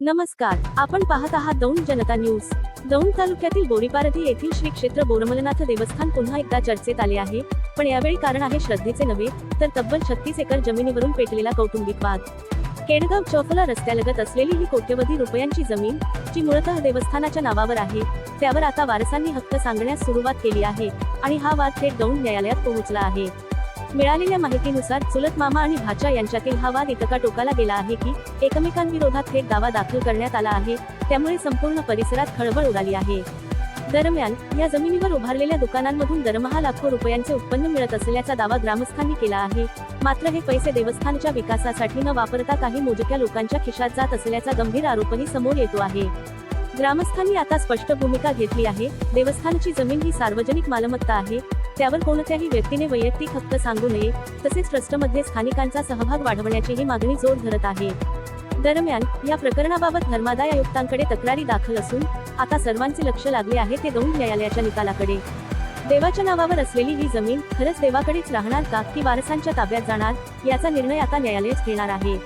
नमस्कार, आपण पाहत आहात दौंड जनता न्यूज। दौंड तालुक्यातील बोरीपारधी येथील श्री क्षेत्र बोरमलनाथ देवस्थान पुन्हा एकदा चर्चेत आले आहे, पण यावेळी कारण आहे श्रद्धेचे नव्हे तर तब्बल 36 एकर जमिनीवरून पेटलेला कौटुंबिक वाद। केडगाव चौफला रस्त्यालगत असलेली ही कोट्यवधी रुपयांची जमीन, जी मूळतः देवस्थानाच्या नावावर आहे, त्यावर आता वारसांनी हक्क सांगण्यास सुरुवात केली आहे आणि हा वाद थेट दौंड न्यायालयात पोहोचला आहे। मिळालेल्या माहितीनुसार चुलत मामा आणि भाचा यांच्यातील हा वाद इतका टोकाला गेला आहे की एकमेकांविरोधात थेट दावा दाखल करण्यात आला आहे, त्यामुळे संपूर्ण परिसरात खळबळ उडाली आहे। दरम्यान या जमिनीवर उभारलेल्या दुकानांमधून दरमहा लाखो रुपयांचे उत्पन्न मिळत असल्याचा दावा ग्रामस्थांनी केला आहे। मात्र हे पैसे देवस्थानच्या विकासासाठी न वापरता काही मोजक्या लोकांच्या खिशात जात असल्याचा गंभीर आरोपही समोर येतो आहे। ग्रामस्थांनी आता स्पष्ट भूमिका घेतली आहे। देवस्थानची जमीन ही सार्वजनिक मालमत्ता आहे, त्यावर कोणत्याही व्यक्तीने वैयक्तिक हक्क सांगू नये, तसेच ट्रस्टमध्ये स्थानिकांचा सहभाग वाढवण्याचीही मागणी जोर धरत आहे। दरम्यान या प्रकरणाबाबत धर्मादाय आयुक्तांकडे तक्रारी दाखल असून आता सर्वांचे लक्ष लागले आहे ते दौंड न्यायालयाच्या निकालाकडे। देवाच्या नावावर असलेली ही जमीन खरंच देवाकडेच राहणार का की वारसांच्या ताब्यात जाणार, याचा निर्णय आता न्यायालयच घेणार आहे।